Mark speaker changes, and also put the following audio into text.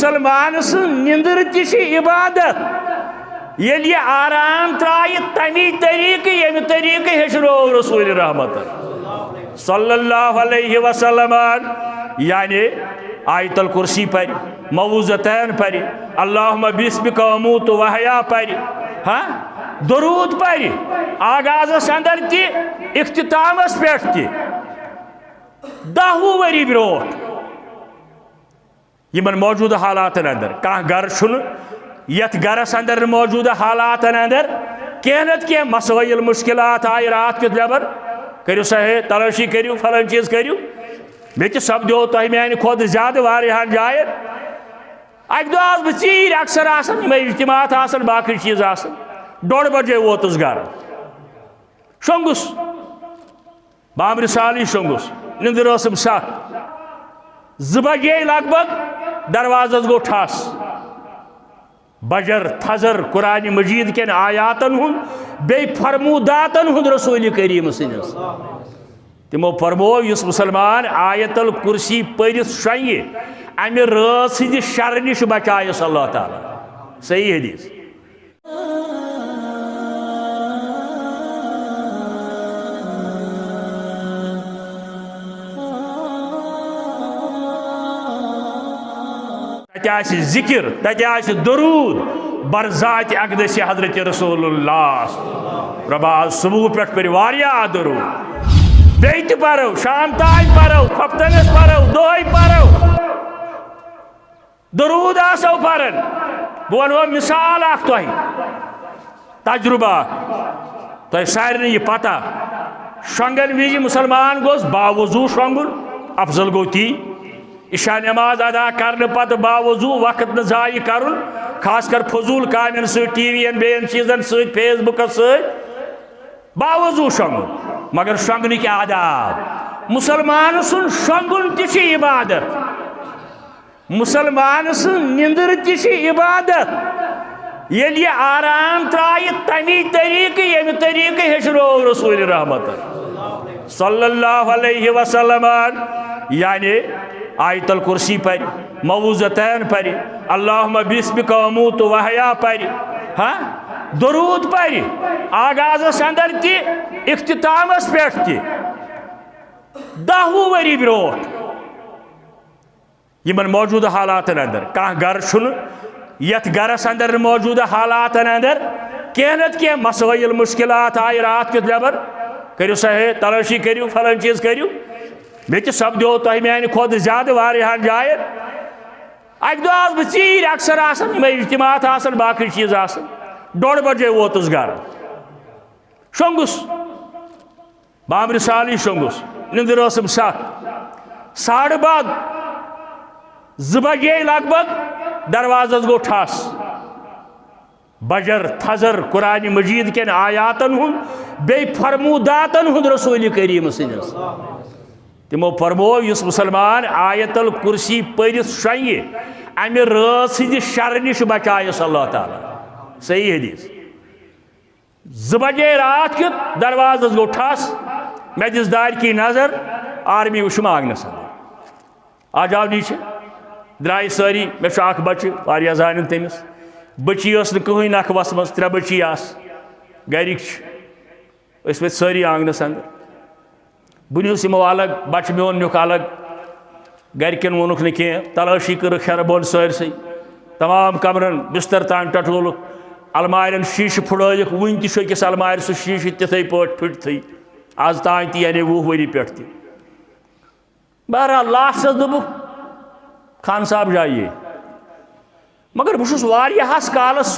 Speaker 1: مسلمان سن نندر تش عبادت یل یہ آرام ترائی تمی طریق یم طریق ہشرو رسول رحمت صلی اللہ علیہ وسلم یعنی آیت الکرسی پر موعظتین پر اللہم بسمک اموت وحیا پر ہاں درود پر آغاز اندر تی اختتام پیٹھ تی 10 وری بروٹ یمن موجود حالات اندر کان گر چھن یت گرس اندر موجود حالات اندر کینت کی مسائل مشکلات آئی رات کے جبر کریو صحیح تلاشی کریو فلان چیز کریو بیچ سب دیو تو میانی خود زیادہ واریہان جائے اک دو آز بچیر اکثر آسن میں اجتماعات آسن باقی چیز آسن 2:30 بجے ووتس گھر شنگس بامر سالی شنگس نندر اسم سخ 2 بجے لگ بھگ دروازس گو ٹھاس بجر تھزر قرآن مجید کن آیاتن ہن بے فرموداتن ہن رسول کریم سنس تمو فرمو یس مسلمان آیت الکرسی پرس شنگہ امہ رات ہند شر نش بچائس اللہ تعالی صحیح حدیث تتہ ذکر تتہ درود برذات اقدس حضرت رسول اللہ ربا صبح پہ پہ درود بیت پرو شام تاج پرو ہفتنس پرو دہی پرو درود آسو پرن بہ ونو مثال اخ تہ تجربہ تہ سارے یہ پتہ شونگن وز مسلمان گوس باوضو شونگن افضل گو تی عشاء نماز ادا کرنے پتہ باوضو وقت نہ ضائع کرن خاص کر فضول کامن ٹی وی بین چیزن فیس بکس باوضو شونگن مگر شونگن کی آداب مسلمان سن شونگن تہ عبادت مسلمان سن نندر تہ عبادت یل یہ آرام ترائی تمی طریق یم طریق ہشرو رسول رحمت صلی اللہ علیہ وسلم یعنی آیت الکرسی پر موعظتین پر اللہم بسمک اموت وحیا پر ہاں درود پر آغاز اندر تی اختتام پیٹھ تی 10 وری بروٹ یمن موجود حالات اندر کان گر چھن یت گرس اندر موجود حالات اندر کینت کی مسائل مشکلات آئی رات کے جبر کریو صحیح تلاشی کریو فلان چیز کریو بیچ سب دیو تو میانی خود زیادہ واریہان جائے اک دو آز بچیر اکثر آسن میں اجتماعات آسن باقی چیز آسن 2:30 بجے ووتس گھر شنگس بامر سالی شنگس نندر اسم سخ 12:30 2 بجے لگ بھگ دروازس گو ٹھاس بجر تھزر قرآن مجید کن آیاتن ہن بے فرموداتن ہن رسول کریم سنس تمو فرمو یس مسلمان آیت الکرسی پرس شنگہ امہ رات ہند شر نش بچائس اللہ تعالی صحیح حدیث 2 بجے رات کیت دروازس گو ٹھاس میں دس دار کی نظر آرمی وش مانگنس آ جاؤ نیچے درائے ساری میں اخ بچہ واریاہ زانن تمس بچی اس کہین نکھ وس مز 3 بچی آس گرک اس ساری آنگنس اندر بہ نیوس یمو الگ بچہ میون نیوک الگ گرکن وونک نہ کی تلاشی کر خیر بون سارسی تمام کمرن بستر تان ٹٹولک المارن شیشہ پھڑائک ون تہ أکس المار سہ شیشہ تتھے پٲٹھۍ پھٹتھٕے آز تان تہ یعنی 20 ؤری پٮ۪ٹھ تہ بہرحال لاسٹس دوٚپُکھ خان صاحب جائیے مگر بہ چھُس واریاہس کالس